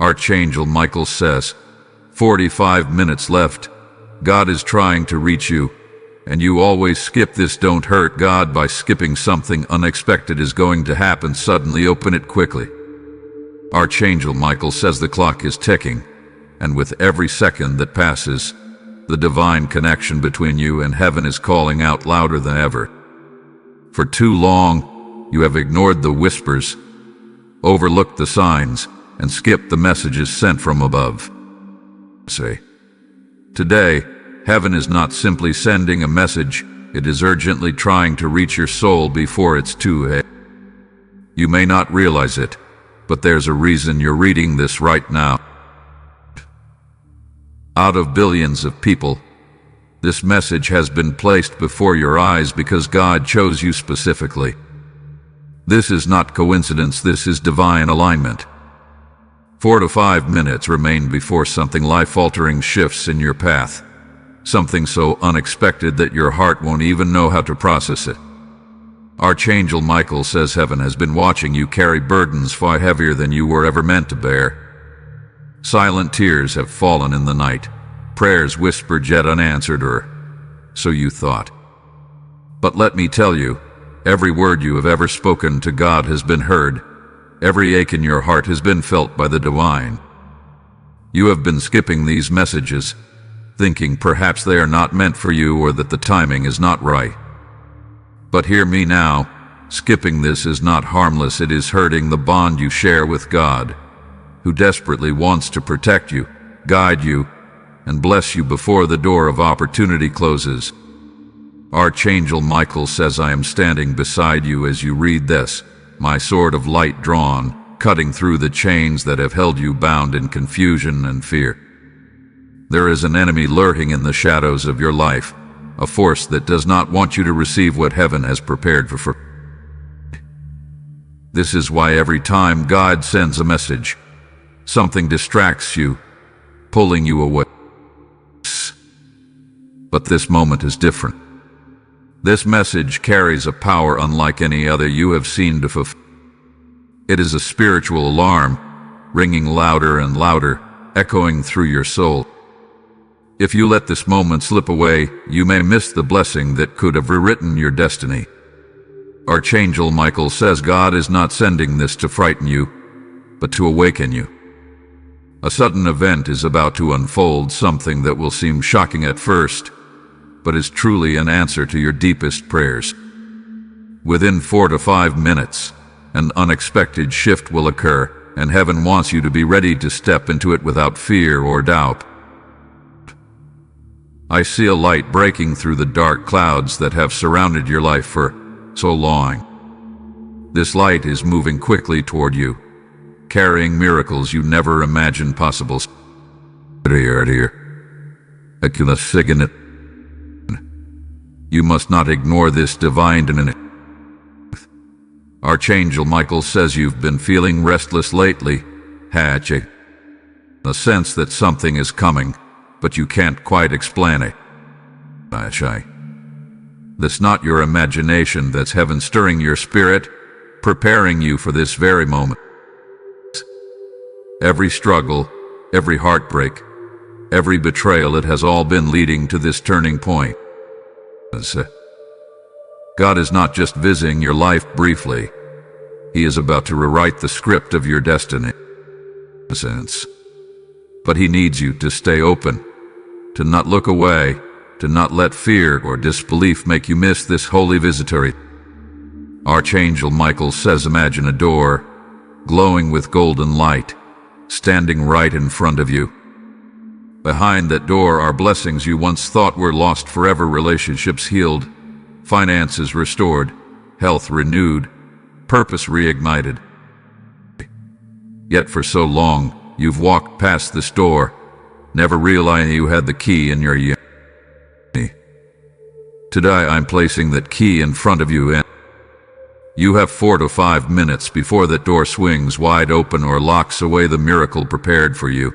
Archangel Michael says, 45 minutes left. God is trying to reach you, and you always skip this. Don't hurt God by skipping something unexpected is going to happen suddenly. Open it quickly. Archangel Michael says the clock is ticking, and with every second that passes, the divine connection between you and heaven is calling out louder than ever. For too long, you have ignored the whispers, overlooked the signs, and skipped the messages sent from above. Say, today, heaven is not simply sending a message, it is urgently trying to reach your soul before it's too late. You may not realize it, but there's a reason you're reading this right now. Out of billions of people, this message has been placed before your eyes because God chose you specifically. This is not coincidence, this is divine alignment. 4 to 5 minutes remain before something life-altering shifts in your path. Something so unexpected that your heart won't even know how to process it. Archangel Michael says heaven has been watching you carry burdens far heavier than you were ever meant to bear. Silent tears have fallen in the night, prayers whispered yet unanswered, or so you thought. But let me tell you, every word you have ever spoken to God has been heard. Every ache in your heart has been felt by the divine. You have been skipping these messages, thinking perhaps they are not meant for you or that the timing is not right. But hear me now, skipping this is not harmless, it is hurting the bond you share with God, who desperately wants to protect you, guide you, and bless you before the door of opportunity closes. Archangel Michael says, I am standing beside you as you read this, my sword of light drawn, cutting through the chains that have held you bound in confusion and fear. There is an enemy lurking in the shadows of your life, a force that does not want you to receive what heaven has prepared for. This is why every time God sends a message, something distracts you, pulling you away. But this moment is different. This message carries a power unlike any other you have seen to fulfill. It is a spiritual alarm, ringing louder and louder, echoing through your soul. If you let this moment slip away, you may miss the blessing that could have rewritten your destiny. Archangel Michael says God is not sending this to frighten you, but to awaken you. A sudden event is about to unfold, something that will seem shocking at first, but is truly an answer to your deepest prayers. Within 4 to 5 minutes, an unexpected shift will occur, and heaven wants you to be ready to step into it without fear or doubt. I see a light breaking through the dark clouds that have surrounded your life for so long. This light is moving quickly toward you, carrying miracles you never imagined possible. You must not ignore this divine dynamic. Archangel Michael says you've been feeling restless lately, the sense that something is coming, but you can't quite explain it. That's not your imagination, that's heaven stirring your spirit, preparing you for this very moment. Every struggle, every heartbreak, every betrayal, it has all been leading to this turning point. God is not just visiting your life briefly. He is about to rewrite the script of your destiny. But He needs you to stay open, to not look away, to not let fear or disbelief make you miss this holy visitor. Archangel Michael says, imagine a door, glowing with golden light, standing right in front of you. Behind that door are blessings you once thought were lost forever, relationships healed, finances restored, health renewed, purpose reignited. Yet for so long, you've walked past this door, never realizing you had the key in your ear. Today I'm placing that key in front of you, and you have 4 to 5 minutes before that door swings wide open or locks away the miracle prepared for you.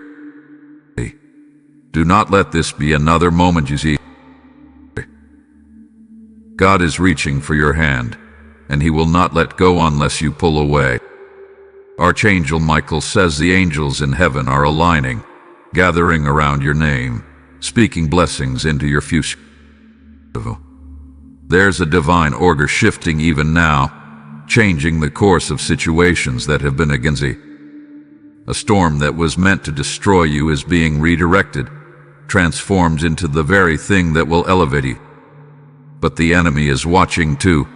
Do not let this be another moment you see. God is reaching for your hand, and He will not let go unless you pull away. Archangel Michael says the angels in heaven are aligning, gathering around your name, speaking blessings into your future. There's a divine order shifting even now, changing the course of situations that have been against you. A storm that was meant to destroy you is being redirected, transformed into the very thing that will elevate you. But the enemy is watching too,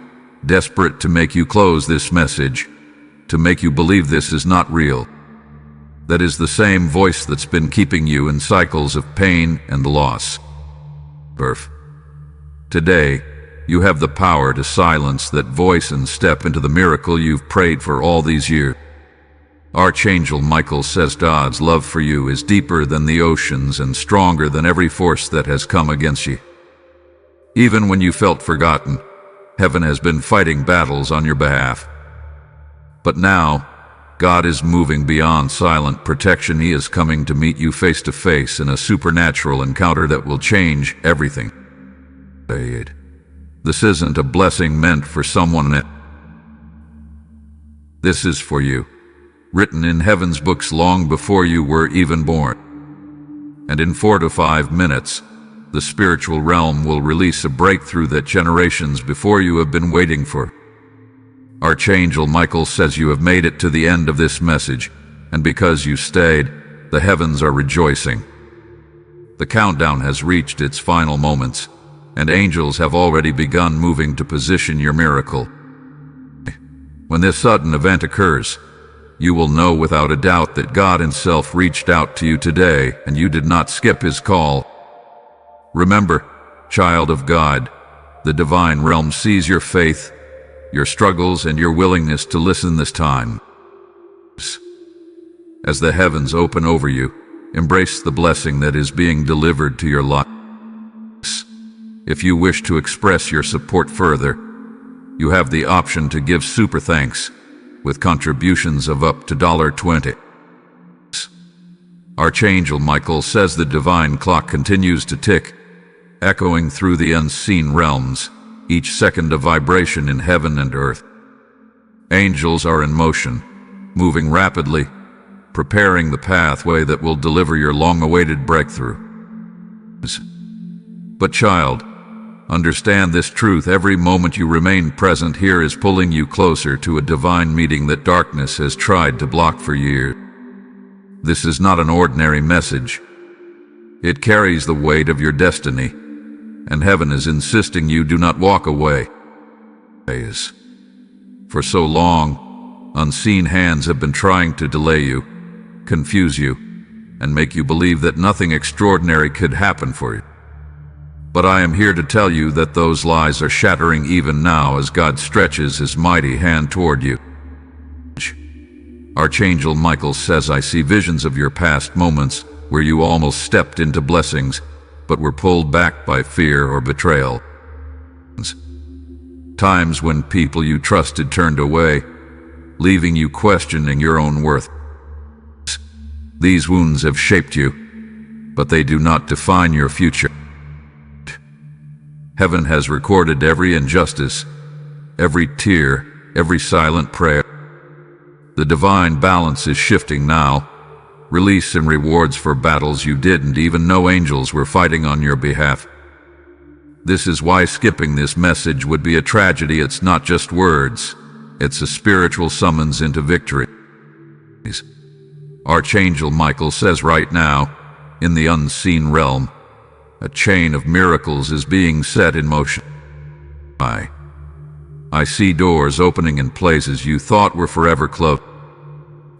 desperate to make you close this message, to make you believe this is not real. That is the same voice that's been keeping you in cycles of pain and loss. Today, you have the power to silence that voice and step into the miracle you've prayed for all these years. Archangel Michael says God's love for you is deeper than the oceans and stronger than every force that has come against you. Even when you felt forgotten, heaven has been fighting battles on your behalf. But now, God is moving beyond silent protection. He is coming to meet you face to face in a supernatural encounter that will change everything. This isn't a blessing meant for someone else. This is for you, written in heaven's books long before you were even born. And in 4 to 5 minutes, the spiritual realm will release a breakthrough that generations before you have been waiting for. Archangel Michael says you have made it to the end of this message, and because you stayed, the heavens are rejoicing. The countdown has reached its final moments, and angels have already begun moving to position your miracle. When this sudden event occurs, you will know without a doubt that God Himself reached out to you today, and you did not skip His call. Remember, child of God, the divine realm sees your faith, your struggles, and your willingness to listen this time. As the heavens open over you, embrace the blessing that is being delivered to your life. If you wish to express your support further, you have the option to give super thanks with contributions of up to $20. Archangel Michael says the divine clock continues to tick, echoing through the unseen realms, each second a vibration in heaven and earth. Angels are in motion, moving rapidly, preparing the pathway that will deliver your long-awaited breakthrough. But child, understand this truth: every moment you remain present here is pulling you closer to a divine meeting that darkness has tried to block for years. This is not an ordinary message. It carries the weight of your destiny, and heaven is insisting you do not walk away. For so long, unseen hands have been trying to delay you, confuse you, and make you believe that nothing extraordinary could happen for you. But I am here to tell you that those lies are shattering even now as God stretches His mighty hand toward you. Archangel Michael says, I see visions of your past moments where you almost stepped into blessings, but were pulled back by fear or betrayal. Times when people you trusted turned away, leaving you questioning your own worth. These wounds have shaped you, but they do not define your future. Heaven has recorded every injustice, every tear, every silent prayer. The divine balance is shifting now, release and rewards for battles you didn't even know angels were fighting on your behalf. This is why skipping this message would be a tragedy. It's not just words, it's a spiritual summons into victory. Archangel Michael says right now, in the unseen realm, a chain of miracles is being set in motion. I see doors opening in places you thought were forever closed.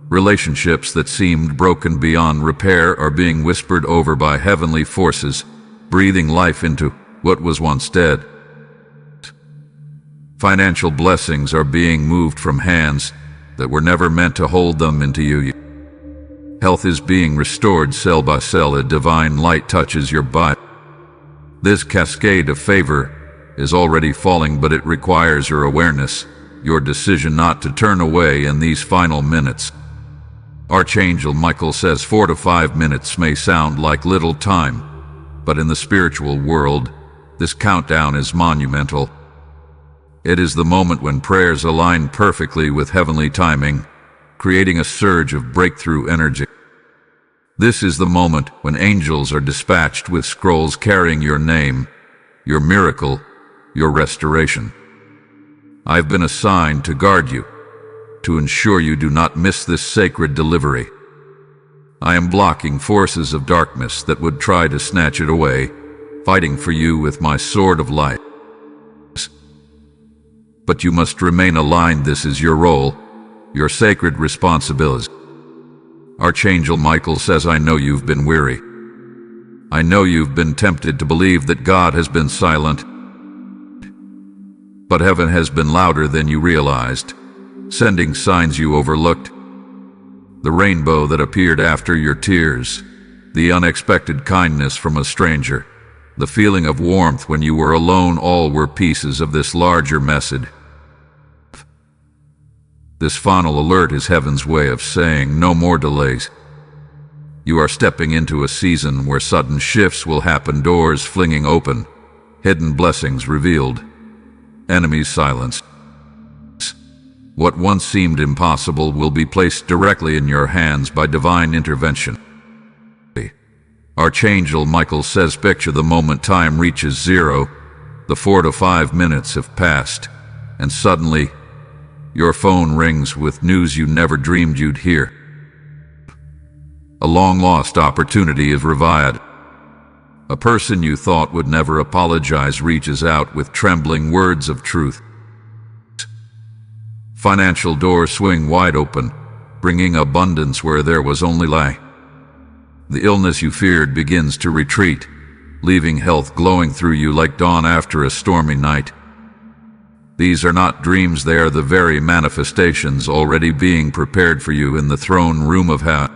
Relationships that seemed broken beyond repair are being whispered over by heavenly forces, breathing life into what was once dead. Financial blessings are being moved from hands that were never meant to hold them into you. Health is being restored cell by cell. A divine light touches your body. This cascade of favor is already falling, but it requires your awareness, your decision not to turn away in these final minutes. Archangel Michael says 4 to 5 minutes may sound like little time, but in the spiritual world, this countdown is monumental. It is the moment when prayers align perfectly with heavenly timing, creating a surge of breakthrough energy. This is the moment when angels are dispatched with scrolls carrying your name, your miracle, your restoration. I've been assigned to guard you, to ensure you do not miss this sacred delivery. I am blocking forces of darkness that would try to snatch it away, fighting for you with my sword of light. But you must remain aligned. This is your role, your sacred responsibility. Archangel Michael says, I know you've been weary. I know you've been tempted to believe that God has been silent. But heaven has been louder than you realized, sending signs you overlooked. The rainbow that appeared after your tears, the unexpected kindness from a stranger, the feeling of warmth when you were alone, all were pieces of this larger message. This final alert is heaven's way of saying no more delays. You are stepping into a season where sudden shifts will happen, doors flinging open, hidden blessings revealed, enemies silenced. What once seemed impossible will be placed directly in your hands by divine intervention. Archangel Michael says, picture the moment time reaches zero, the 4 to 5 minutes have passed, and suddenly, your phone rings with news you never dreamed you'd hear. A long-lost opportunity is revived. A person you thought would never apologize reaches out with trembling words of truth. Financial doors swing wide open, bringing abundance where there was only lack. The illness you feared begins to retreat, leaving health glowing through you like dawn after a stormy night. These are not dreams, they are the very manifestations already being prepared for you in the throne room of heaven.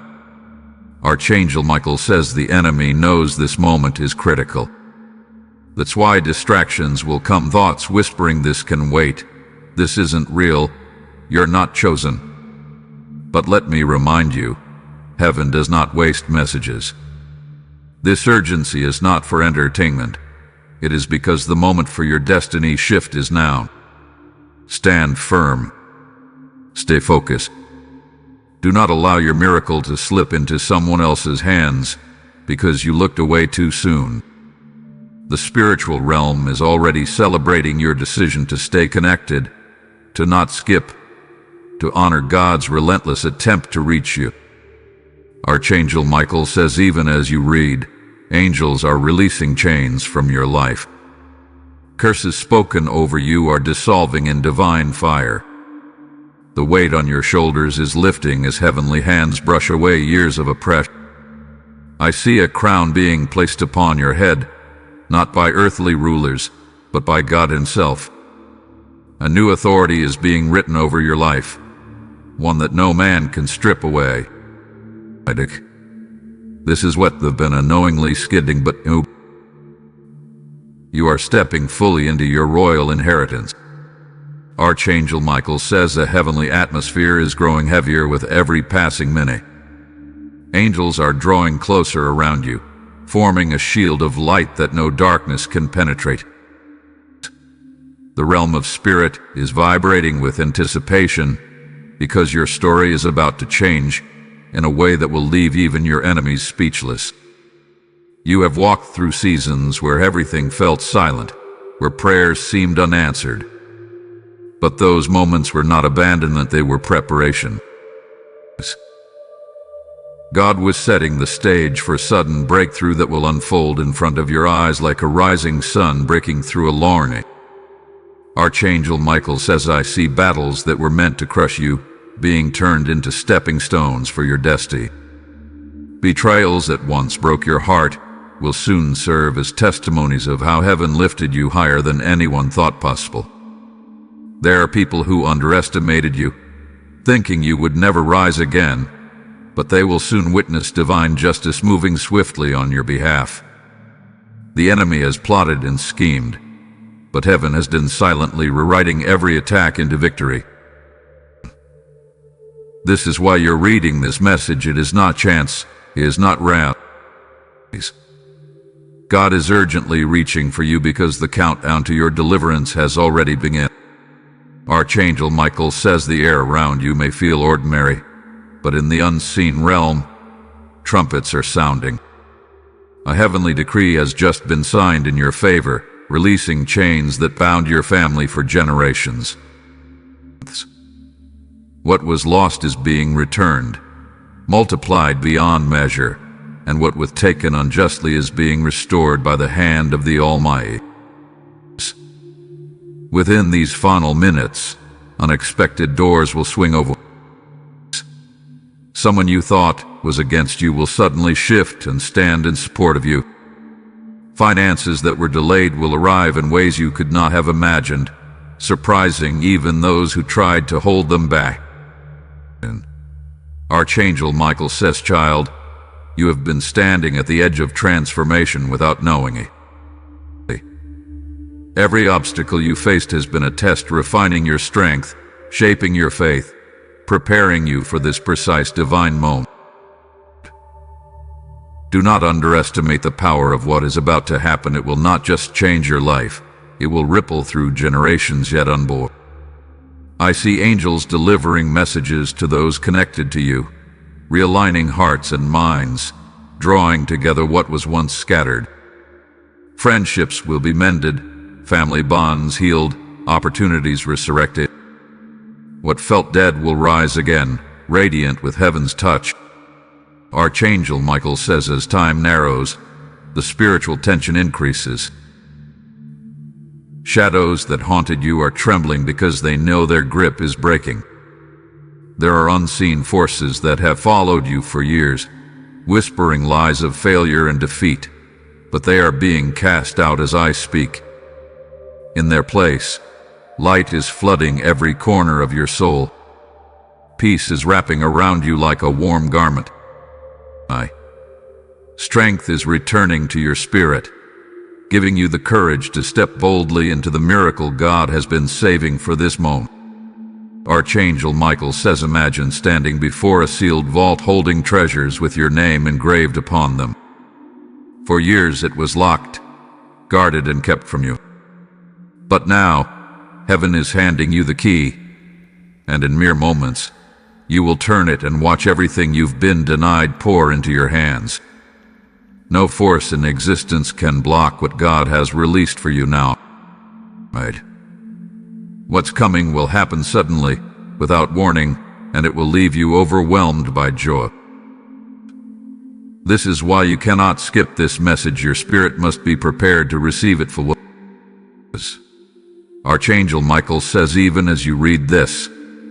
Archangel Michael says the enemy knows this moment is critical. That's why distractions will come, thoughts whispering this can wait, this isn't real, you're not chosen. But let me remind you, heaven does not waste messages. This urgency is not for entertainment. It is because the moment for your destiny shift is now. Stand firm. Stay focused. Do not allow your miracle to slip into someone else's hands because you looked away too soon. The spiritual realm is already celebrating your decision to stay connected, to not skip, to honor God's relentless attempt to reach you. Archangel Michael says, even as you read, angels are releasing chains from your life. Curses spoken over you are dissolving in divine fire. The weight on your shoulders is lifting as heavenly hands brush away years of oppression. I see a crown being placed upon your head, not by earthly rulers, but by God Himself. A new authority is being written over your life, one that no man can strip away. This is what they've been unknowingly skidding, but you are stepping fully into your royal inheritance. Archangel Michael says a heavenly atmosphere is growing heavier with every passing minute. Angels are drawing closer around you, forming a shield of light that no darkness can penetrate. The realm of spirit is vibrating with anticipation because your story is about to change in a way that will leave even your enemies speechless. You have walked through seasons where everything felt silent, where prayers seemed unanswered. But those moments were not abandonment, they were preparation. God was setting the stage for a sudden breakthrough that will unfold in front of your eyes like a rising sun breaking through a lorgne. Archangel Michael says, I see battles that were meant to crush you being turned into stepping stones for your destiny. Betrayals that once broke your heart will soon serve as testimonies of how heaven lifted you higher than anyone thought possible. There are people who underestimated you, thinking you would never rise again, but they will soon witness divine justice moving swiftly on your behalf. The enemy has plotted and schemed, but heaven has been silently rewriting every attack into victory. This is why you're reading this message. It is not chance, it is not random. God is urgently reaching for you because the countdown to your deliverance has already begun. Archangel Michael says the air around you may feel ordinary, but in the unseen realm, trumpets are sounding. A heavenly decree has just been signed in your favor, releasing chains that bound your family for generations. What was lost is being returned, multiplied beyond measure, and what was taken unjustly is being restored by the hand of the Almighty. Within these final minutes, unexpected doors will swing open. Someone you thought was against you will suddenly shift and stand in support of you. Finances that were delayed will arrive in ways you could not have imagined, surprising even those who tried to hold them back. Archangel Michael says, "Child, you have been standing at the edge of transformation without knowing it. Every obstacle you faced has been a test refining your strength, shaping your faith, preparing you for this precise divine moment. Do not underestimate the power of what is about to happen. It will not just change your life, it will ripple through generations yet unborn. I see angels delivering messages to those connected to you, realigning hearts and minds, drawing together what was once scattered. Friendships will be mended, family bonds healed, opportunities resurrected. What felt dead will rise again, radiant with heaven's touch." Archangel Michael says, as time narrows, the spiritual tension increases. Shadows that haunted you are trembling because they know their grip is breaking. There are unseen forces that have followed you for years, whispering lies of failure and defeat, but they are being cast out as I speak. In their place, light is flooding every corner of your soul. Peace is wrapping around you like a warm garment. Strength is returning to your spirit, giving you the courage to step boldly into the miracle God has been saving for this moment. Archangel Michael says, "Imagine standing before a sealed vault holding treasures with your name engraved upon them. For years it was locked, guarded and kept from you. But now, heaven is handing you the key, and in mere moments, you will turn it and watch everything you've been denied pour into your hands. No force in existence can block what God has released for you now. What's coming will happen suddenly, without warning, and it will leave you overwhelmed by joy. This is why you cannot skip this message. Your spirit must be prepared to receive it for what it is." Archangel Michael says, "Even as you read this,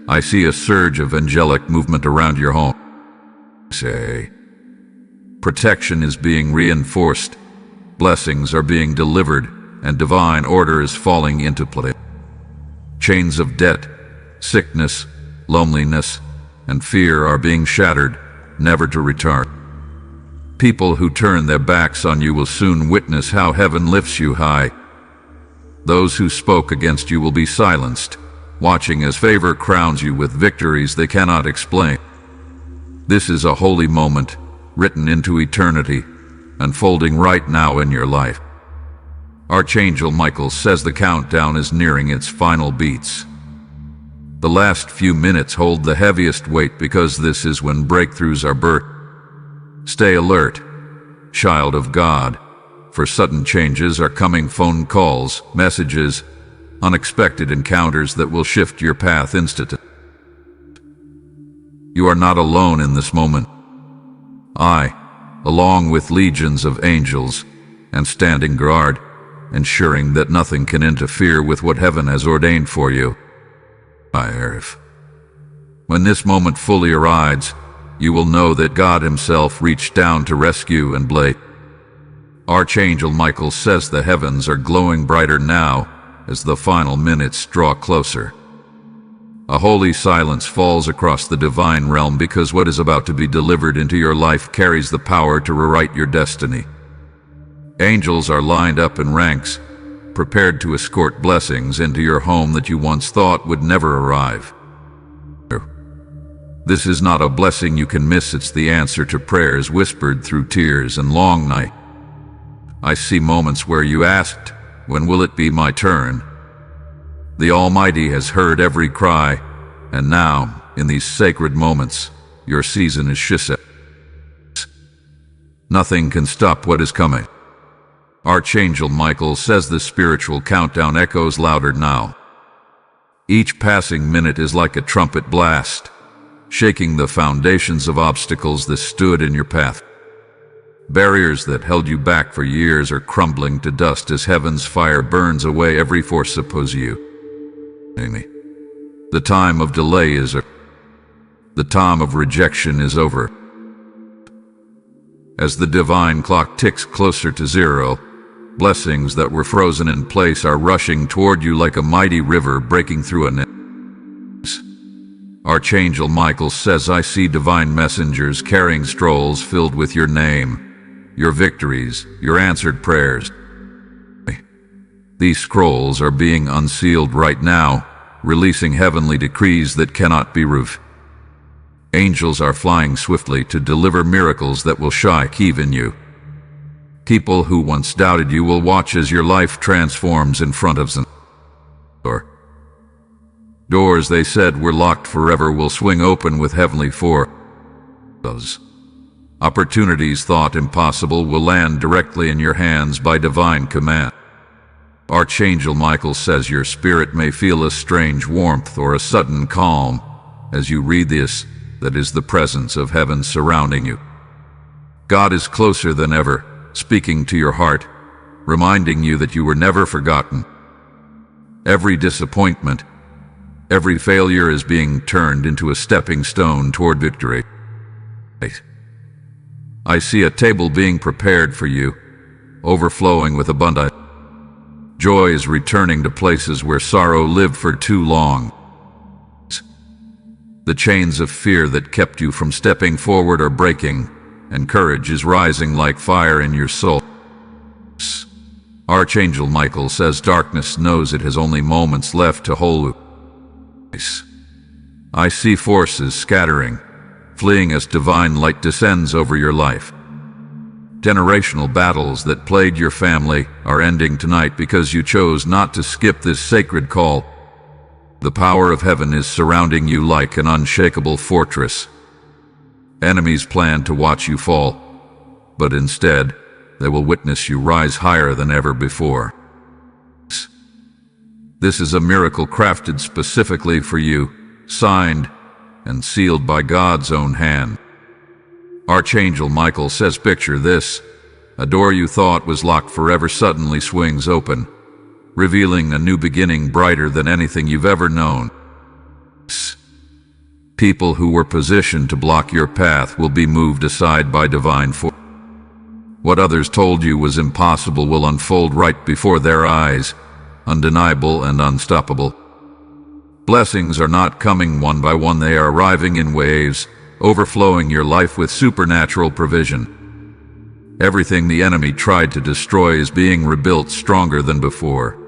I see a surge of angelic movement around your home. Protection is being reinforced, blessings are being delivered, and divine order is falling into place. Chains of debt, sickness, loneliness, and fear are being shattered, never to return. People who turn their backs on you will soon witness how heaven lifts you high. Those who spoke against you will be silenced, watching as favor crowns you with victories they cannot explain. This is a holy moment, written into eternity, unfolding right now in your life." Archangel Michael says the countdown is nearing its final beats. The last few minutes hold the heaviest weight because this is when breakthroughs are birthed. Stay alert, child of God, for sudden changes are coming. Phone calls, messages, unexpected encounters that will shift your path instantly. You are not alone in this moment. I, along with legions of angels, am standing guard, ensuring that nothing can interfere with what heaven has ordained for you. When this moment fully arrives, you will know that God himself reached down to rescue and bless. Archangel Michael says the heavens are glowing brighter now as the final minutes draw closer. A holy silence falls across the divine realm because what is about to be delivered into your life carries the power to rewrite your destiny. Angels are lined up in ranks, prepared to escort blessings into your home that you once thought would never arrive. This is not a blessing you can miss. It's the answer to prayers whispered through tears and long nights. I see moments where you asked, "When will it be my turn?" The Almighty has heard every cry, and now, in these sacred moments, your season is shisa. Nothing can stop what is coming. Archangel Michael says the spiritual countdown echoes louder now. Each passing minute is like a trumpet blast, shaking the foundations of obstacles that stood in your path. Barriers that held you back for years are crumbling to dust as heaven's fire burns away every force opposed you. The time of delay is over. The time of rejection is over. As the divine clock ticks closer to zero, blessings that were frozen in place are rushing toward you like a mighty river breaking through a net. Archangel Michael says, I see divine messengers carrying scrolls filled with your name, your victories, your answered prayers. These scrolls are being unsealed right now, releasing heavenly decrees that cannot be revealed. Angels are flying swiftly to deliver miracles that will shock even you. People who once doubted you will watch as your life transforms in front of them. Doors they said were locked forever will swing open with heavenly force. Opportunities thought impossible will land directly in your hands by divine command. Archangel Michael says your spirit may feel a strange warmth or a sudden calm as you read this, that is the presence of heaven surrounding you. God is closer than ever, speaking to your heart, reminding you that you were never forgotten. Every disappointment, every failure is being turned into a stepping stone toward victory. I see a table being prepared for you, overflowing with abundance. Joy is returning to places where sorrow lived for too long. The chains of fear that kept you from stepping forward are breaking, and courage is rising like fire in your soul. Archangel Michael says darkness knows it has only moments left to hold. I see forces scattering, fleeing as divine light descends over your life. Generational battles that plagued your family are ending tonight because you chose not to skip this sacred call. The power of heaven is surrounding you like an unshakable fortress. Enemies plan to watch you fall, but instead, they will witness you rise higher than ever before. This is a miracle crafted specifically for you, signed and sealed by God's own hand. Archangel Michael says, picture this. A door you thought was locked forever suddenly swings open, revealing a new beginning brighter than anything you've ever known. People who were positioned to block your path will be moved aside by divine force. What others told you was impossible will unfold right before their eyes, undeniable and unstoppable. Blessings are not coming one by one, they are arriving in waves, overflowing your life with supernatural provision. Everything the enemy tried to destroy is being rebuilt stronger than before.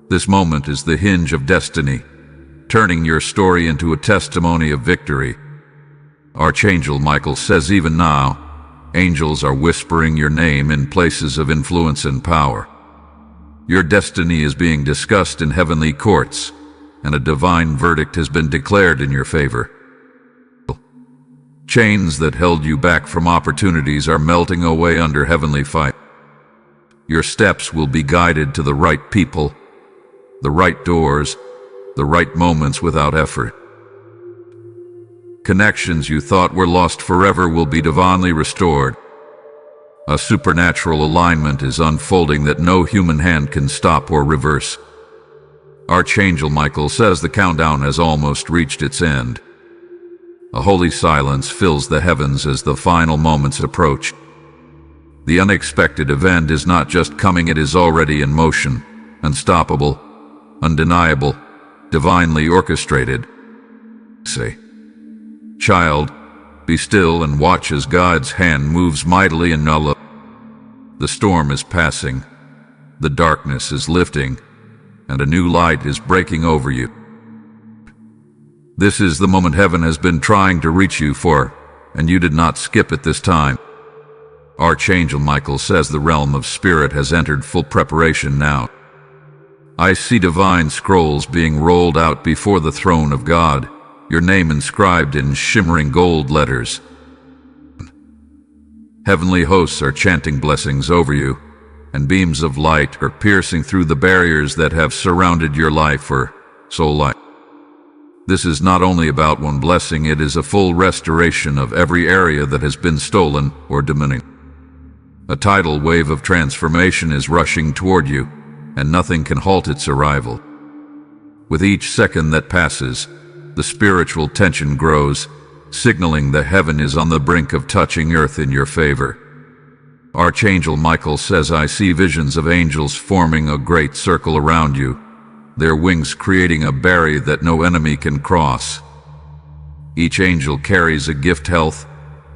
This moment is the hinge of destiny, turning your story into a testimony of victory. Archangel Michael says even now, angels are whispering your name in places of influence and power. Your destiny is being discussed in heavenly courts, and a divine verdict has been declared in your favor. Chains that held you back from opportunities are melting away under heavenly fire. Your steps will be guided to the right people, the right doors, the right moments without effort. Connections you thought were lost forever will be divinely restored. A supernatural alignment is unfolding that no human hand can stop or reverse. Archangel Michael says the countdown has almost reached its end. A holy silence fills the heavens as the final moments approach. The unexpected event is not just coming, it is already in motion, unstoppable, undeniable, divinely orchestrated. Say, child, be still and watch as God's hand moves mightily in Nulla. The storm is passing, the darkness is lifting, and a new light is breaking over you. This is the moment heaven has been trying to reach you for, and you did not skip it this time. Archangel Michael says the realm of spirit has entered full preparation now. I see divine scrolls being rolled out before the throne of God, your name inscribed in shimmering gold letters. Heavenly hosts are chanting blessings over you, and beams of light are piercing through the barriers that have surrounded your life for so long. This is not only about one blessing, it is a full restoration of every area that has been stolen or diminished. A tidal wave of transformation is rushing toward you, and nothing can halt its arrival. With each second that passes, the spiritual tension grows, signaling that heaven is on the brink of touching earth in your favor. Archangel Michael says, I see visions of angels forming a great circle around you, their wings creating a barrier that no enemy can cross. Each angel carries a gift: health,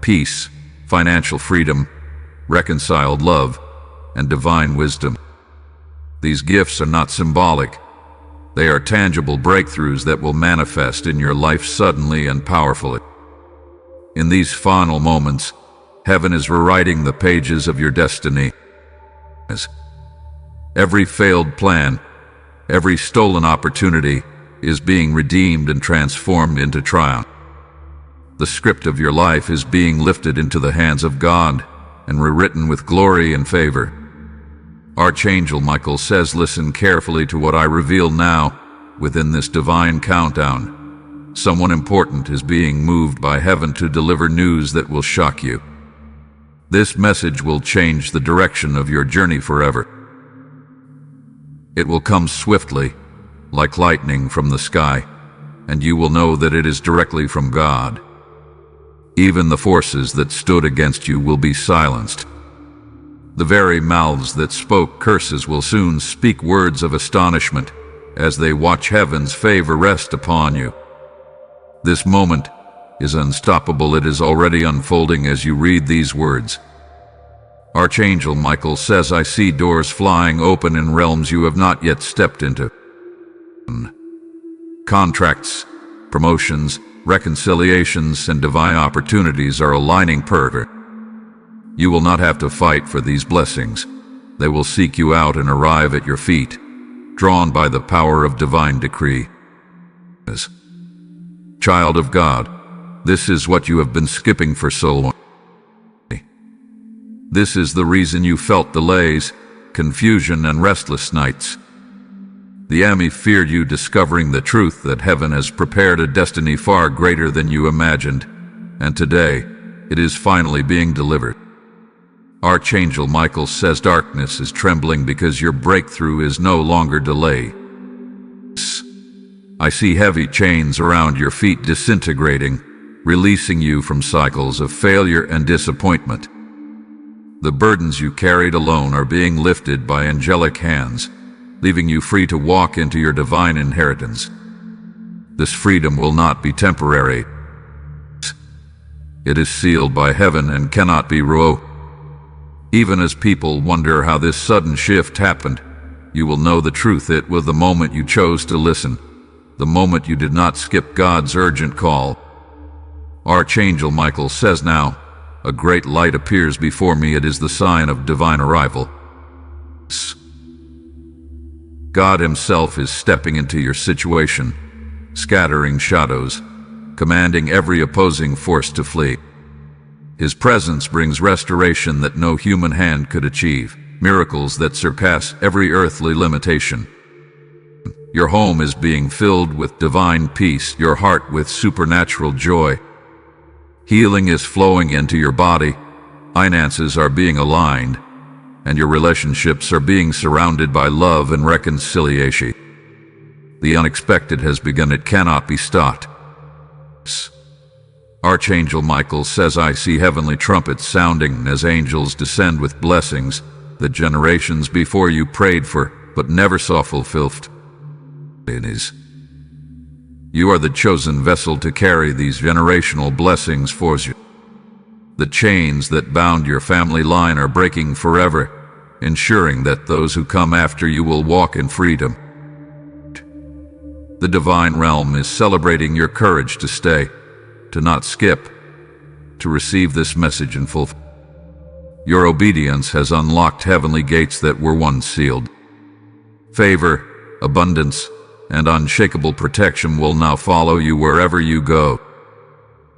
peace, financial freedom, reconciled love, and divine wisdom. These gifts are not symbolic. They are tangible breakthroughs that will manifest in your life suddenly and powerfully. In these final moments, heaven is rewriting the pages of your destiny. Every failed plan, every stolen opportunity is being redeemed and transformed into triumph. The script of your life is being lifted into the hands of God and rewritten with glory and favor. Archangel Michael says, listen carefully to what I reveal now within this divine countdown. Someone important is being moved by heaven to deliver news that will shock you. This message will change the direction of your journey forever. It will come swiftly, like lightning from the sky, and you will know that it is directly from God. Even the forces that stood against you will be silenced. The very mouths that spoke curses will soon speak words of astonishment as they watch heaven's favor rest upon you. This moment is unstoppable. It is already unfolding as you read these words. Archangel Michael says, I see doors flying open in realms you have not yet stepped into. Contracts, promotions, reconciliations, and divine opportunities are aligning perfectly. You will not have to fight for these blessings. They will seek you out and arrive at your feet, drawn by the power of divine decree. Child of God, this is what you have been skipping for so long. This is the reason you felt delays, confusion, and restless nights. The enemy feared you discovering the truth that heaven has prepared a destiny far greater than you imagined, and today it is finally being delivered. Archangel Michael says darkness is trembling because your breakthrough is no longer delayed. I see heavy chains around your feet disintegrating, releasing you from cycles of failure and disappointment. The burdens you carried alone are being lifted by angelic hands, leaving you free to walk into your divine inheritance. This freedom will not be temporary. It is sealed by heaven and cannot be revoked. Even as people wonder how this sudden shift happened, you will know the truth. It was the moment you chose to listen, the moment you did not skip God's urgent call. Archangel Michael says, now, a great light appears before me. It is the sign of divine arrival. God himself is stepping into your situation, scattering shadows, commanding every opposing force to flee. His presence brings restoration that no human hand could achieve, miracles that surpass every earthly limitation. Your home is being filled with divine peace, your heart with supernatural joy. Healing is flowing into your body, finances are being aligned, and your relationships are being surrounded by love and reconciliation. The unexpected has begun. It cannot be stopped. Archangel Michael says, I see heavenly trumpets sounding as angels descend with blessings that generations before you prayed for but never saw fulfilled. You are the chosen vessel to carry these generational blessings for you. The chains that bound your family line are breaking forever, ensuring that those who come after you will walk in freedom. The divine realm is celebrating your courage to stay, to not skip, to receive this message in full. Your obedience has unlocked heavenly gates that were once sealed. Favor, abundance, and unshakable protection will now follow you wherever you go.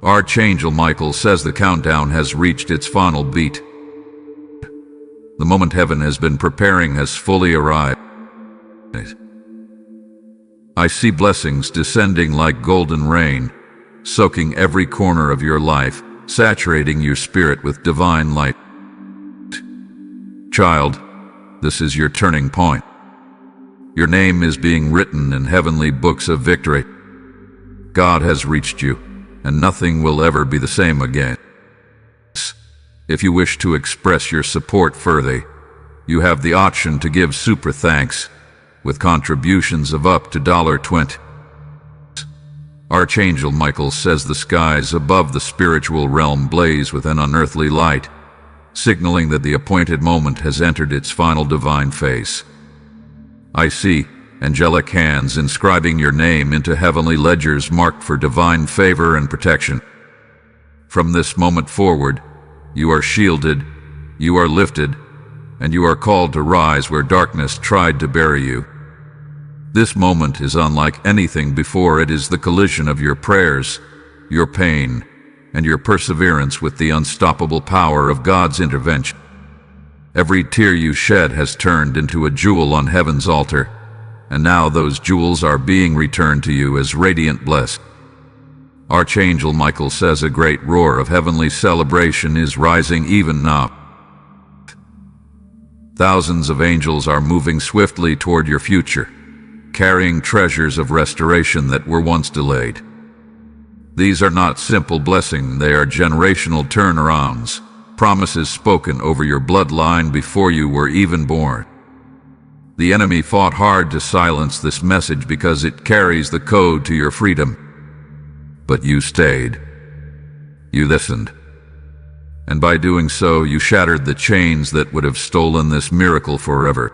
Archangel Michael says the countdown has reached its final beat. The moment heaven has been preparing has fully arrived. I see blessings descending like golden rain, soaking every corner of your life, saturating your spirit with divine light. Child, this is your turning point. Your name is being written in heavenly books of victory. God has reached you, and nothing will ever be the same again. If you wish to express your support further, you have the option to give super thanks, with contributions of up to $20. Archangel Michael says the skies above the spiritual realm blaze with an unearthly light, signaling that the appointed moment has entered its final divine phase. I see angelic hands inscribing your name into heavenly ledgers marked for divine favor and protection. From this moment forward, you are shielded, you are lifted, and you are called to rise where darkness tried to bury you. This moment is unlike anything before. It is the collision of your prayers, your pain, and your perseverance with the unstoppable power of God's intervention. Every tear you shed has turned into a jewel on heaven's altar, and now those jewels are being returned to you as radiant blessing. Archangel Michael says a great roar of heavenly celebration is rising even now. Thousands of angels are moving swiftly toward your future, carrying treasures of restoration that were once delayed. These are not simple blessings, they are generational turnarounds, promises spoken over your bloodline before you were even born. The enemy fought hard to silence this message because it carries the code to your freedom. But you stayed. You listened. And by doing so, you shattered the chains that would have stolen this miracle forever.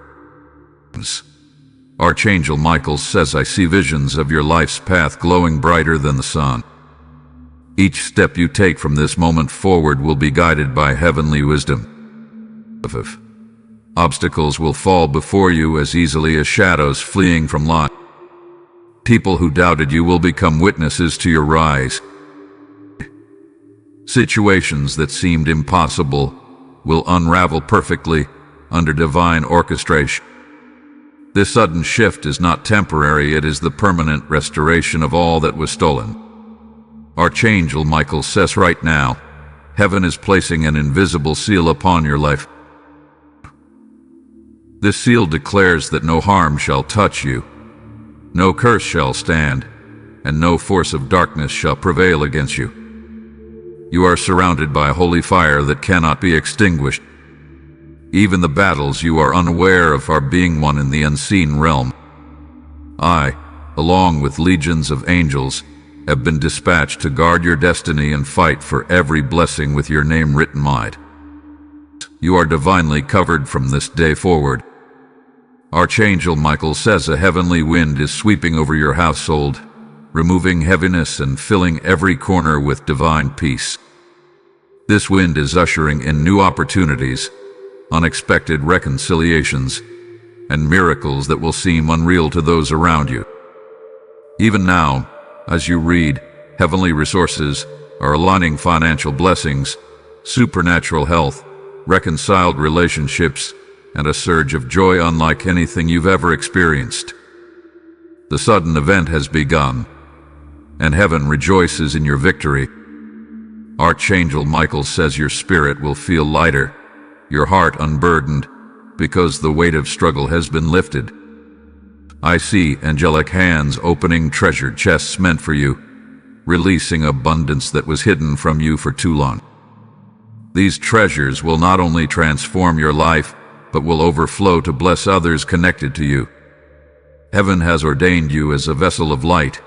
Archangel Michael says, I see visions of your life's path glowing brighter than the sun. Each step you take from this moment forward will be guided by heavenly wisdom. Obstacles will fall before you as easily as shadows fleeing from light. People who doubted you will become witnesses to your rise. Situations that seemed impossible will unravel perfectly under divine orchestration. This sudden shift is not temporary, it is the permanent restoration of all that was stolen. Archangel Michael says right now, heaven is placing an invisible seal upon your life. This seal declares that no harm shall touch you, no curse shall stand, and no force of darkness shall prevail against you. You are surrounded by a holy fire that cannot be extinguished. Even the battles you are unaware of are being won in the unseen realm. I, along with legions of angels, have been dispatched to guard your destiny and fight for every blessing with your name written on it. You are divinely covered from this day forward. Archangel Michael says a heavenly wind is sweeping over your household, removing heaviness and filling every corner with divine peace. This wind is ushering in new opportunities, unexpected reconciliations, and miracles that will seem unreal to those around you. Even now, as you read, heavenly resources are aligning financial blessings, supernatural health, reconciled relationships, and a surge of joy unlike anything you've ever experienced. The sudden event has begun, and heaven rejoices in your victory. Archangel Michael says your spirit will feel lighter, your heart unburdened, because the weight of struggle has been lifted. I see angelic hands opening treasure chests meant for you, releasing abundance that was hidden from you for too long. These treasures will not only transform your life, but will overflow to bless others connected to you. Heaven has ordained you as a vessel of light,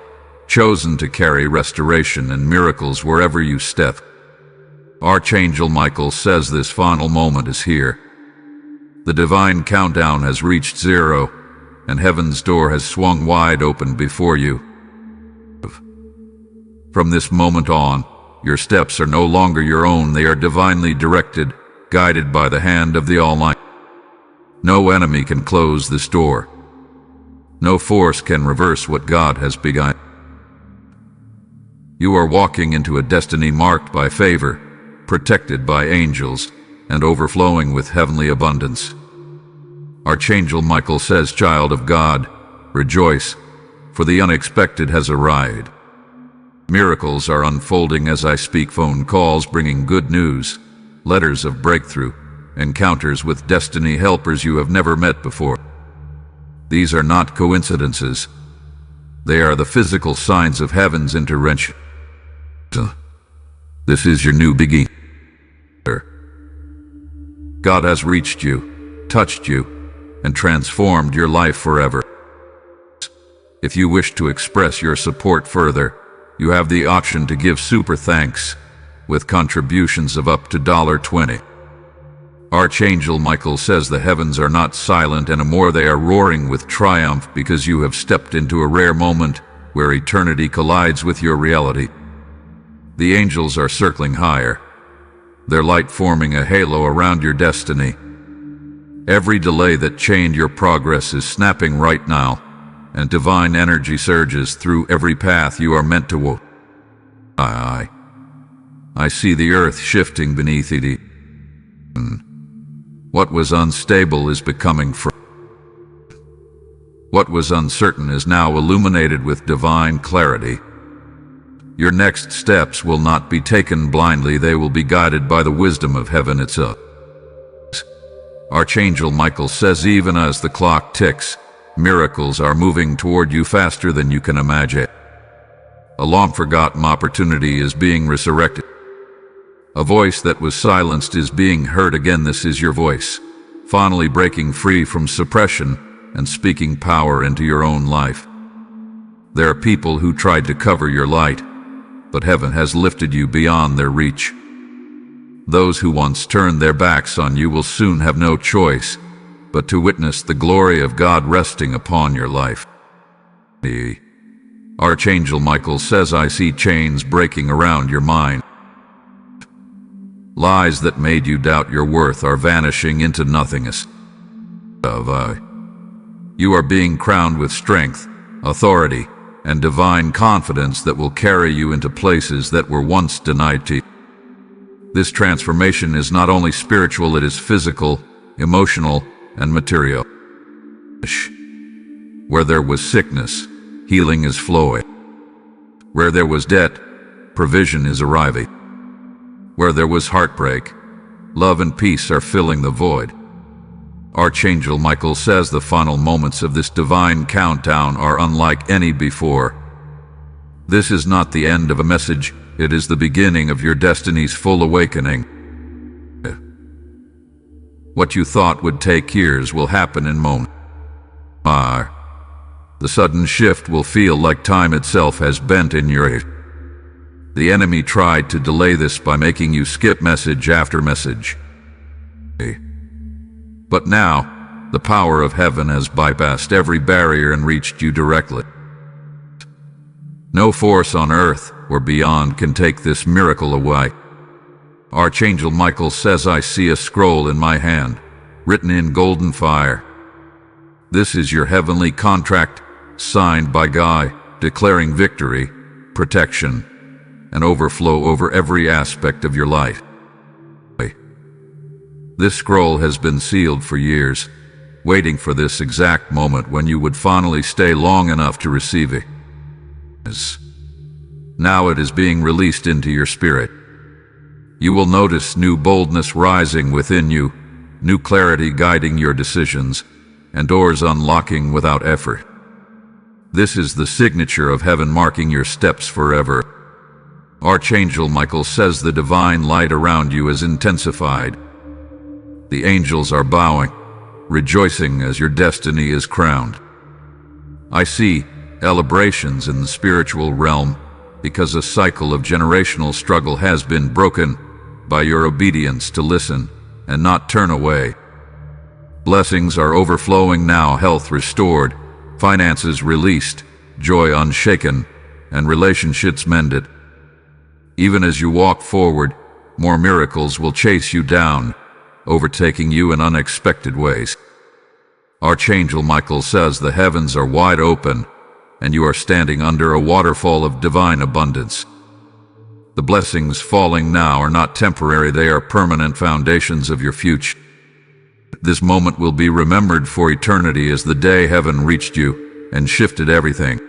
chosen to carry restoration and miracles wherever you step. Archangel Michael says this final moment is here. The divine countdown has reached 0, and heaven's door has swung wide open before you. From this moment on, your steps are no longer your own, they are divinely directed, guided by the hand of the Almighty. No enemy can close this door. No force can reverse what God has begun. You are walking into a destiny marked by favor, protected by angels, and overflowing with heavenly abundance. Archangel Michael says, "Child of God, rejoice, for the unexpected has arrived." Miracles are unfolding as I speak. Phone calls bringing good news, letters of breakthrough, encounters with destiny helpers you have never met before. These are not coincidences. They are the physical signs of heaven's intervention. This is your new beginning. God has reached you, touched you, and transformed your life forever. If you wish to express your support further, you have the option to give super thanks with contributions of up to $20. Archangel Michael says the heavens are not silent anymore, they are roaring with triumph because you have stepped into a rare moment where eternity collides with your reality. The angels are circling higher, their light forming a halo around your destiny. Every delay that chained your progress is snapping right now, and divine energy surges through every path you are meant to walk. I see the earth shifting beneath it. What was unstable is becoming free. What was uncertain is now illuminated with divine clarity. Your next steps will not be taken blindly, they will be guided by the wisdom of heaven itself. Archangel Michael says, even as the clock ticks, miracles are moving toward you faster than you can imagine. A long-forgotten opportunity is being resurrected. A voice that was silenced is being heard again. This is your voice, finally breaking free from suppression and speaking power into your own life. There are people who tried to cover your light, but heaven has lifted you beyond their reach. Those who once turned their backs on you will soon have no choice but to witness the glory of God resting upon your life. Archangel Michael says, I see chains breaking around your mind. Lies that made you doubt your worth are vanishing into nothingness. You are being crowned with strength, authority, and divine confidence that will carry you into places that were once denied to you. This transformation is not only spiritual, it is physical, emotional, and material. Where there was sickness, healing is flowing. Where there was debt, provision is arriving. Where there was heartbreak, love and peace are filling the void. Archangel Michael says the final moments of this divine countdown are unlike any before. This is not the end of a message, it is the beginning of your destiny's full awakening. What you thought would take years will happen in moments. The sudden shift will feel like time itself has bent in your ear. The enemy tried to delay this by making you skip message after message. But now, the power of heaven has bypassed every barrier and reached you directly. No force on earth or beyond can take this miracle away. Archangel Michael says, I see a scroll in my hand, written in golden fire. This is your heavenly contract, signed by God, declaring victory, protection, and overflow over every aspect of your life. This scroll has been sealed for years, waiting for this exact moment when you would finally stay long enough to receive it. Now it is being released into your spirit. You will notice new boldness rising within you, new clarity guiding your decisions, and doors unlocking without effort. This is the signature of heaven marking your steps forever. Archangel Michael says the divine light around you is intensified. The angels are bowing, rejoicing as your destiny is crowned. I see celebrations in the spiritual realm because a cycle of generational struggle has been broken by your obedience to listen and not turn away. Blessings are overflowing now, health restored, finances released, joy unshaken, and relationships mended. Even as you walk forward, more miracles will chase you down, overtaking you in unexpected ways. Archangel Michael says the heavens are wide open, and you are standing under a waterfall of divine abundance. The blessings falling now are not temporary, they are permanent foundations of your future. This moment will be remembered for eternity as the day heaven reached you and shifted everything.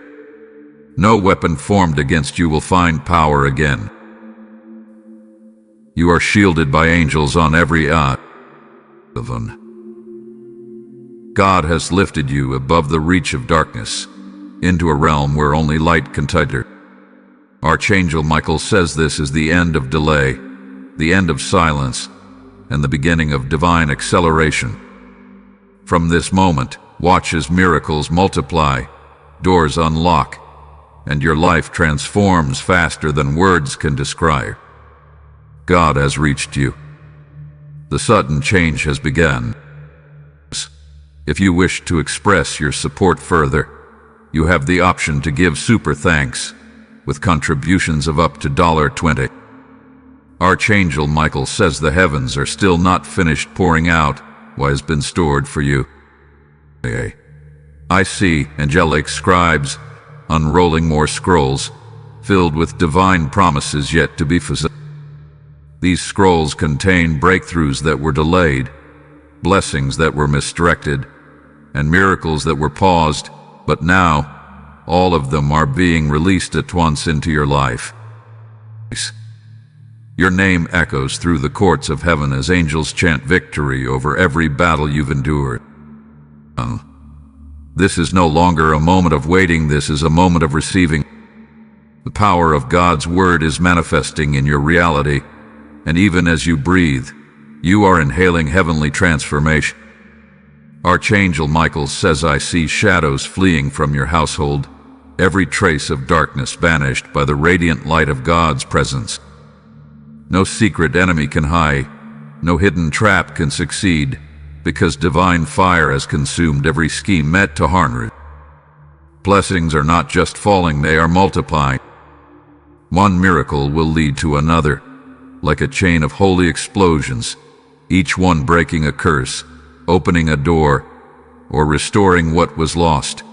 No weapon formed against you will find power again. You are shielded by angels on every side. God has lifted you above the reach of darkness, into a realm where only light can enter. Archangel Michael says this is the end of delay, the end of silence, and the beginning of divine acceleration. From this moment, watch as miracles multiply, doors unlock, and your life transforms faster than words can describe. God has reached you. The sudden change has begun. If you wish to express your support further, you have the option to give super thanks with contributions of up to $20. Archangel Michael says the heavens are still not finished pouring out what has been stored for you. I see angelic scribes unrolling more scrolls filled with divine promises yet to be fulfilled. These scrolls contain breakthroughs that were delayed, blessings that were misdirected, and miracles that were paused, but now all of them are being released at once into your life. Your name echoes through the courts of heaven as angels chant victory over every battle you've endured. This is no longer a moment of waiting, this is a moment of receiving. The power of God's word is manifesting in your reality, and even as you breathe, you are inhaling heavenly transformation. Archangel Michael says, I see shadows fleeing from your household, every trace of darkness banished by the radiant light of God's presence. No secret enemy can hide, no hidden trap can succeed, because divine fire has consumed every scheme meant to harm you. Blessings are not just falling, they are multiplying. One miracle will lead to another, like a chain of holy explosions, each one breaking a curse, opening a door, or restoring what was lost.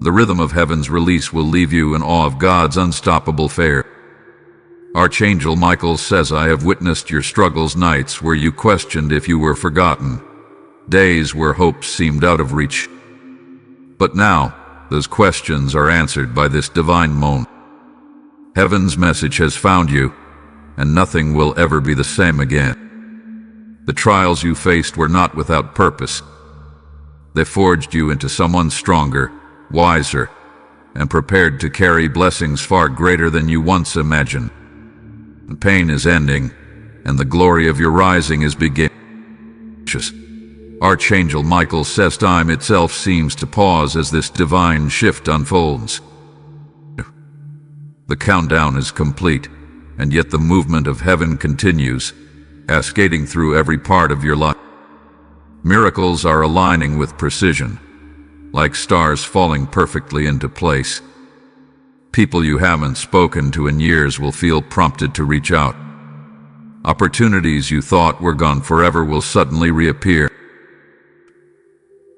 The rhythm of heaven's release will leave you in awe of God's unstoppable fire. Archangel Michael says, I have witnessed your struggles, nights where you questioned if you were forgotten, days where hope seemed out of reach. But now, those questions are answered by this divine moment. Heaven's message has found you, and nothing will ever be the same again. The trials you faced were not without purpose. They forged you into someone stronger, wiser, and prepared to carry blessings far greater than you once imagined. The pain is ending, and the glory of your rising is beginning. Archangel Michael says time itself seems to pause as this divine shift unfolds. The countdown is complete, and yet the movement of heaven continues, cascading through every part of your life. Miracles are aligning with precision, like stars falling perfectly into place. People you haven't spoken to in years will feel prompted to reach out. Opportunities you thought were gone forever will suddenly reappear.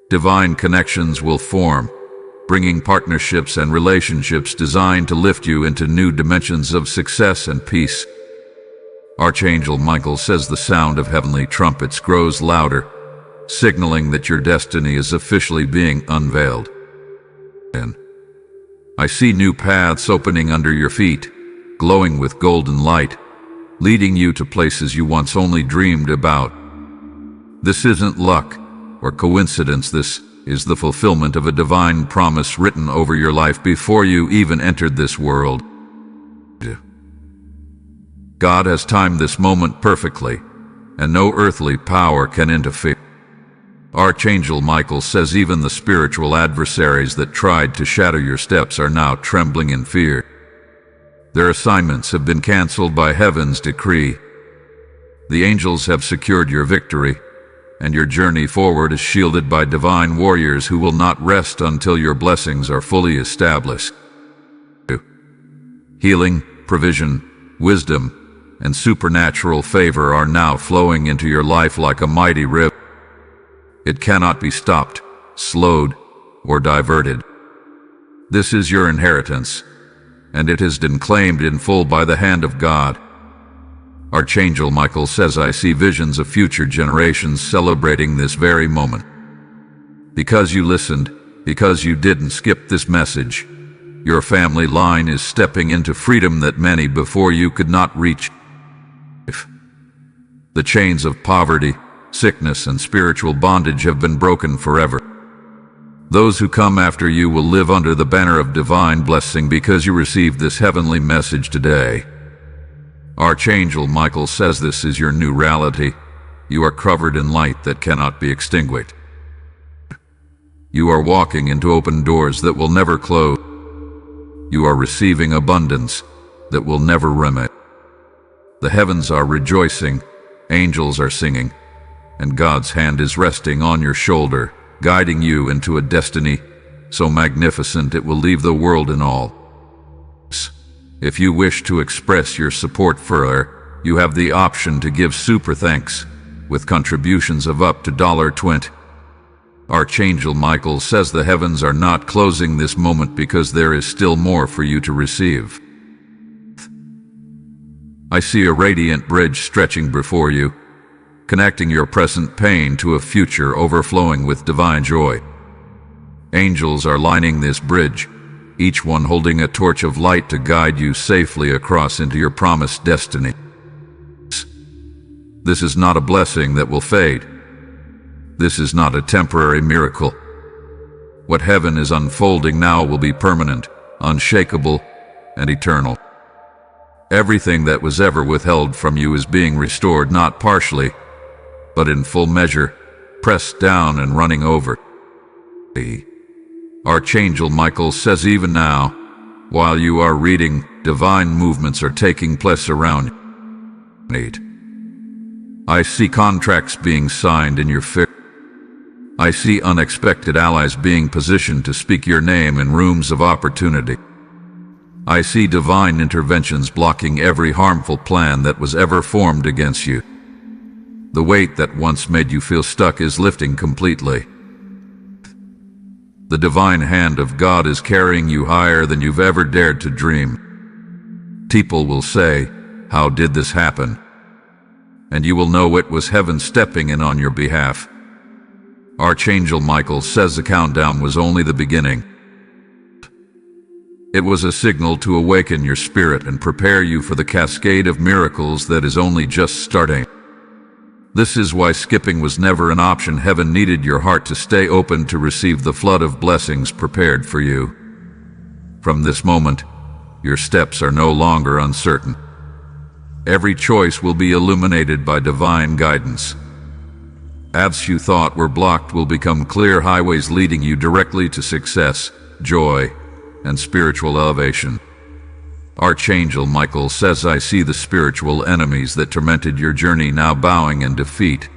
Divine connections will form, bringing partnerships and relationships designed to lift you into new dimensions of success and peace. Archangel Michael says the sound of heavenly trumpets grows louder, signaling that your destiny is officially being unveiled. I see new paths opening under your feet, glowing with golden light, leading you to places you once only dreamed about. This isn't luck or coincidence, this is the fulfillment of a divine promise written over your life before you even entered this world. God has timed this moment perfectly, and no earthly power can interfere. Archangel Michael says even the spiritual adversaries that tried to shatter your steps are now trembling in fear. Their assignments have been canceled by heaven's decree. The angels have secured your victory, and your journey forward is shielded by divine warriors who will not rest until your blessings are fully established. Healing, provision, wisdom, and supernatural favor are now flowing into your life like a mighty river. It cannot be stopped, slowed, or diverted. This is your inheritance, and it has been claimed in full by the hand of God. Archangel Michael says, I see visions of future generations celebrating this very moment. Because you listened, because you didn't skip this message, your family line is stepping into freedom that many before you could not reach. The chains of poverty, sickness, and spiritual bondage have been broken forever. Those who come after you will live under the banner of divine blessing because you received this heavenly message today. Archangel Michael says this is your new reality. You are covered in light that cannot be extinguished. You are walking into open doors that will never close. You are receiving abundance that will never limit. The heavens are rejoicing, angels are singing, and God's hand is resting on your shoulder, guiding you into a destiny so magnificent it will leave the world in awe. If you wish to express your support further, you have the option to give super thanks with contributions of up to $20. Archangel Michael says the heavens are not closing this moment because there is still more for you to receive. I see a radiant bridge stretching before you, connecting your present pain to a future overflowing with divine joy. Angels are lining this bridge, each one holding a torch of light to guide you safely across into your promised destiny. This is not a blessing that will fade. This is not a temporary miracle. What heaven is unfolding now will be permanent, unshakable, and eternal. Everything that was ever withheld from you is being restored, not partially, but in full measure, pressed down and running over. Archangel Michael says even now, while you are reading, divine movements are taking place around you. I see contracts being signed in your face. I see unexpected allies being positioned to speak your name in rooms of opportunity. I see divine interventions blocking every harmful plan that was ever formed against you. The weight that once made you feel stuck is lifting completely. The divine hand of God is carrying you higher than you've ever dared to dream. People will say, "How did this happen?" And you will know it was heaven stepping in on your behalf. Archangel Michael says the countdown was only the beginning. It was a signal to awaken your spirit and prepare you for the cascade of miracles that is only just starting. This is why skipping was never an option. Heaven needed your heart to stay open to receive the flood of blessings prepared for you. From this moment, your steps are no longer uncertain. Every choice will be illuminated by divine guidance. Paths you thought were blocked will become clear highways leading you directly to success, joy, and spiritual elevation. Archangel Michael says, I see the spiritual enemies that tormented your journey now bowing in defeat.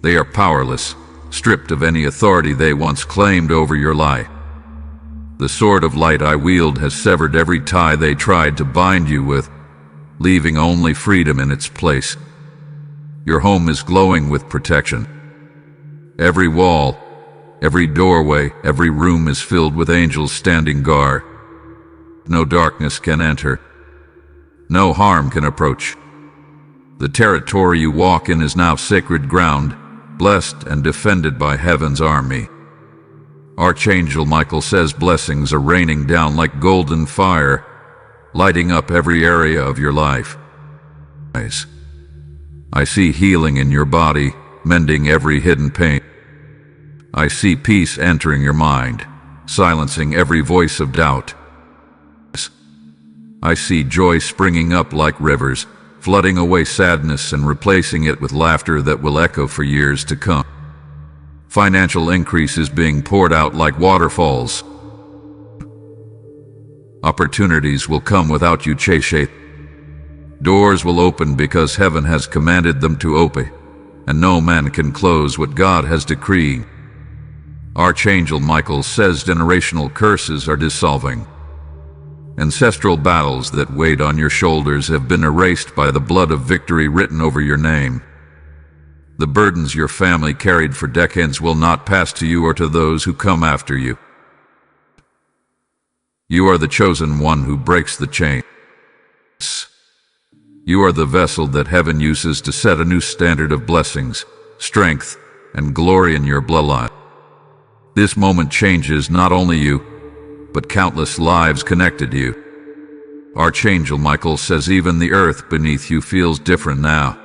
They are powerless, stripped of any authority they once claimed over your life. The sword of light I wield has severed every tie they tried to bind you with, leaving only freedom in its place. Your home is glowing with protection. Every wall, every doorway, every room is filled with angels standing guard. No darkness can enter. No harm can approach. The territory you walk in is now sacred ground, blessed and defended by heaven's army. Archangel Michael says blessings are raining down like golden fire, lighting up every area of your life. I see healing in your body, mending every hidden pain. I see peace entering your mind, silencing every voice of doubt. I see joy springing up like rivers, flooding away sadness and replacing it with laughter that will echo for years to come. Financial increase is being poured out like waterfalls. Opportunities will come without you chasing. Doors will open because heaven has commanded them to open, and no man can close what God has decreed. Archangel Michael says generational curses are dissolving. Ancestral battles that weighed on your shoulders have been erased by the blood of victory written over your name. The burdens your family carried for decades will not pass to you or to those who come after you. You are the chosen one who breaks the chains. You are the vessel that heaven uses to set a new standard of blessings, strength, and glory in your bloodline. This moment changes not only you, but countless lives connected to you. Archangel Michael says even the earth beneath you feels different now.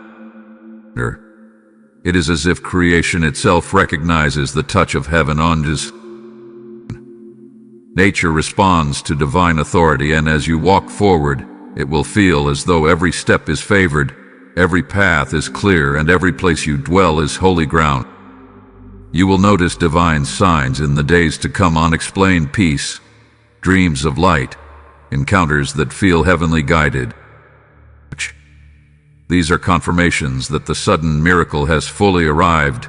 It is as if creation itself recognizes the touch of heaven on us. Nature responds to divine authority, and as you walk forward, it will feel as though every step is favored, every path is clear, and every place you dwell is holy ground. You will notice divine signs in the days to come: unexplained peace, dreams of light, encounters that feel heavenly guided. These are confirmations that the sudden miracle has fully arrived,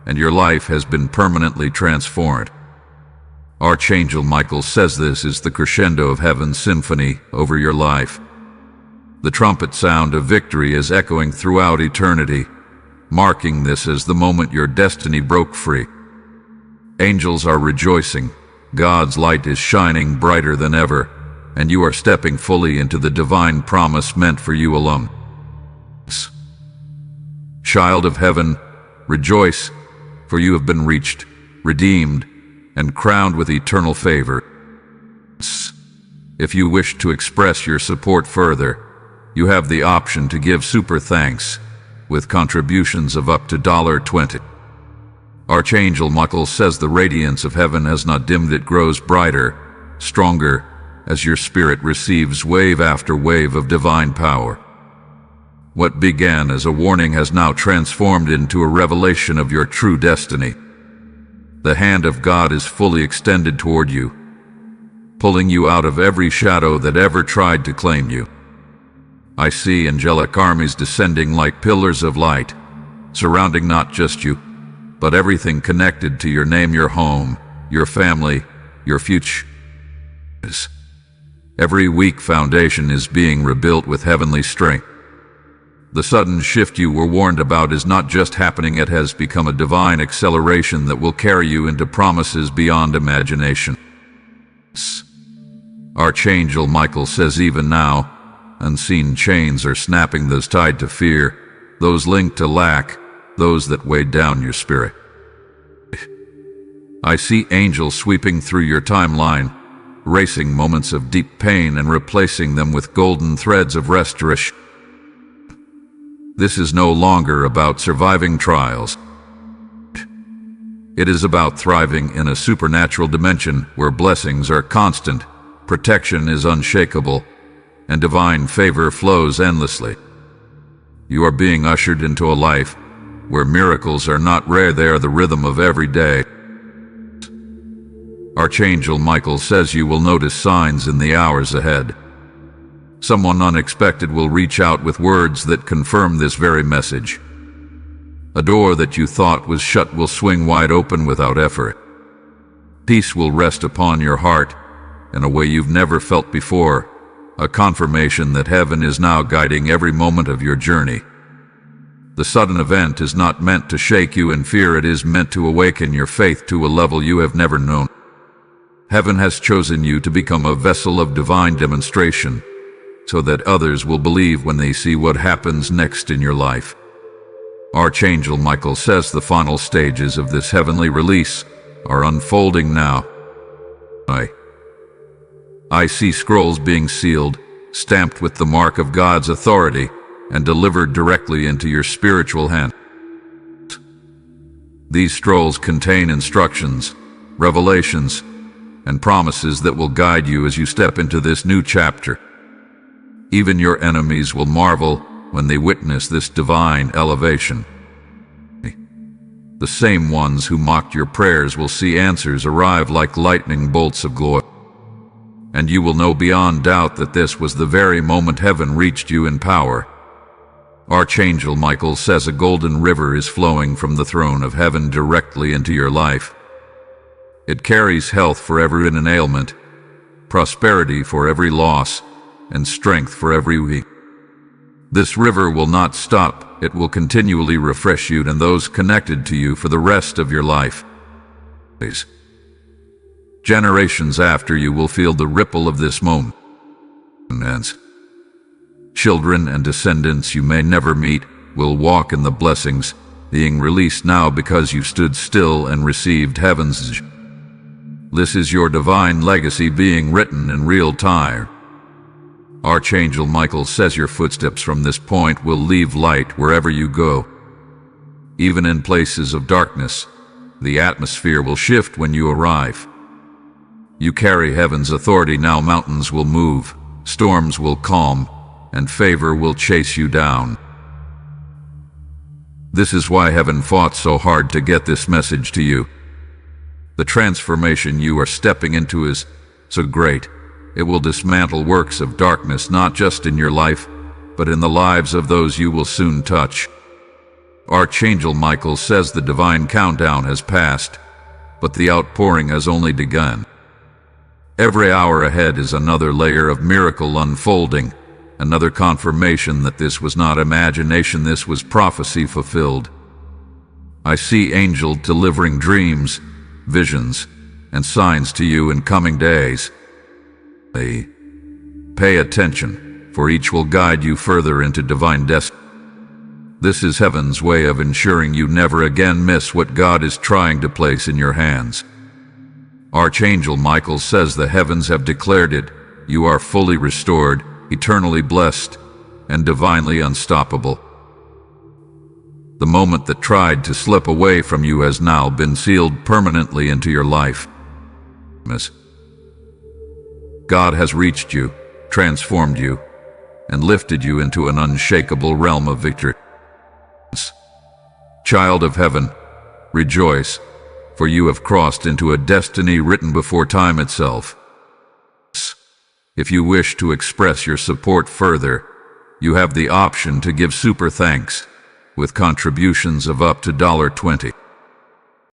and your life has been permanently transformed. Archangel Michael says this is the crescendo of heaven's symphony over your life. The trumpet sound of victory is echoing throughout eternity, marking this as the moment your destiny broke free. Angels are rejoicing, God's light is shining brighter than ever, and you are stepping fully into the divine promise meant for you alone. Child of heaven, rejoice, for you have been reached, redeemed, and crowned with eternal favor. If you wish to express your support further, you have the option to give super thanks, with contributions of up to $20. Archangel Michael says the radiance of heaven has not dimmed, it grows brighter, stronger, as your spirit receives wave after wave of divine power. What began as a warning has now transformed into a revelation of your true destiny. The hand of God is fully extended toward you, pulling you out of every shadow that ever tried to claim you. I see angelic armies descending like pillars of light, surrounding not just you, but everything connected to your name, your home, your family, your future. Every weak foundation is being rebuilt with heavenly strength. The sudden shift you were warned about is not just happening, it has become a divine acceleration that will carry you into promises beyond imagination. Archangel Michael says even now, unseen chains are snapping, those tied to fear, those linked to lack, those that weighed down your spirit. I see angels sweeping through your timeline, racing moments of deep pain and replacing them with golden threads of restoration. This is no longer about surviving trials. It is about thriving in a supernatural dimension where blessings are constant, protection is unshakable, and divine favor flows endlessly. You are being ushered into a life where miracles are not rare, they are the rhythm of every day. Archangel Michael says you will notice signs in the hours ahead. Someone unexpected will reach out with words that confirm this very message. A door that you thought was shut will swing wide open without effort. Peace will rest upon your heart in a way you've never felt before, a confirmation that heaven is now guiding every moment of your journey. The sudden event is not meant to shake you in fear, it is meant to awaken your faith to a level you have never known. Heaven has chosen you to become a vessel of divine demonstration, so that others will believe when they see what happens next in your life. Archangel Michael says the final stages of this heavenly release are unfolding now. I see scrolls being sealed, stamped with the mark of God's authority, and delivered directly into your spiritual hand. These scrolls contain instructions, revelations, and promises that will guide you as you step into this new chapter. Even your enemies will marvel when they witness this divine elevation. The same ones who mocked your prayers will see answers arrive like lightning bolts of glory. And you will know beyond doubt that this was the very moment heaven reached you in power. Archangel Michael says a golden river is flowing from the throne of heaven directly into your life. It carries health for every ailment, prosperity for every loss, and strength for every weak. This river will not stop. It will continually refresh you and those connected to you for the rest of your life. Generations after you will feel the ripple of this moment. Children and descendants you may never meet will walk in the blessings, being released now because you stood still and received heaven's. This is your divine legacy being written in real time. Archangel Michael says your footsteps from this point will leave light wherever you go. Even in places of darkness, the atmosphere will shift when you arrive. You carry heaven's authority now. Mountains will move, storms will calm, and favor will chase you down. This is why heaven fought so hard to get this message to you. The transformation you are stepping into is so great. It will dismantle works of darkness not just in your life, but in the lives of those you will soon touch. Archangel Michael says the divine countdown has passed, but the outpouring has only begun. Every hour ahead is another layer of miracle unfolding, another confirmation that this was not imagination, this was prophecy fulfilled. I see angels delivering dreams, visions, and signs to you in coming days. Pay attention, for each will guide you further into divine destiny. This is heaven's way of ensuring you never again miss what God is trying to place in your hands. Archangel Michael says the heavens have declared it. You are fully restored, eternally blessed, and divinely unstoppable. The moment that tried to slip away from you has now been sealed permanently into your life. God has reached you, transformed you, and lifted you into an unshakable realm of victory. Child of heaven, rejoice, for you have crossed into a destiny written before time itself. If you wish to express your support further, you have the option to give super thanks, with contributions of up to $20.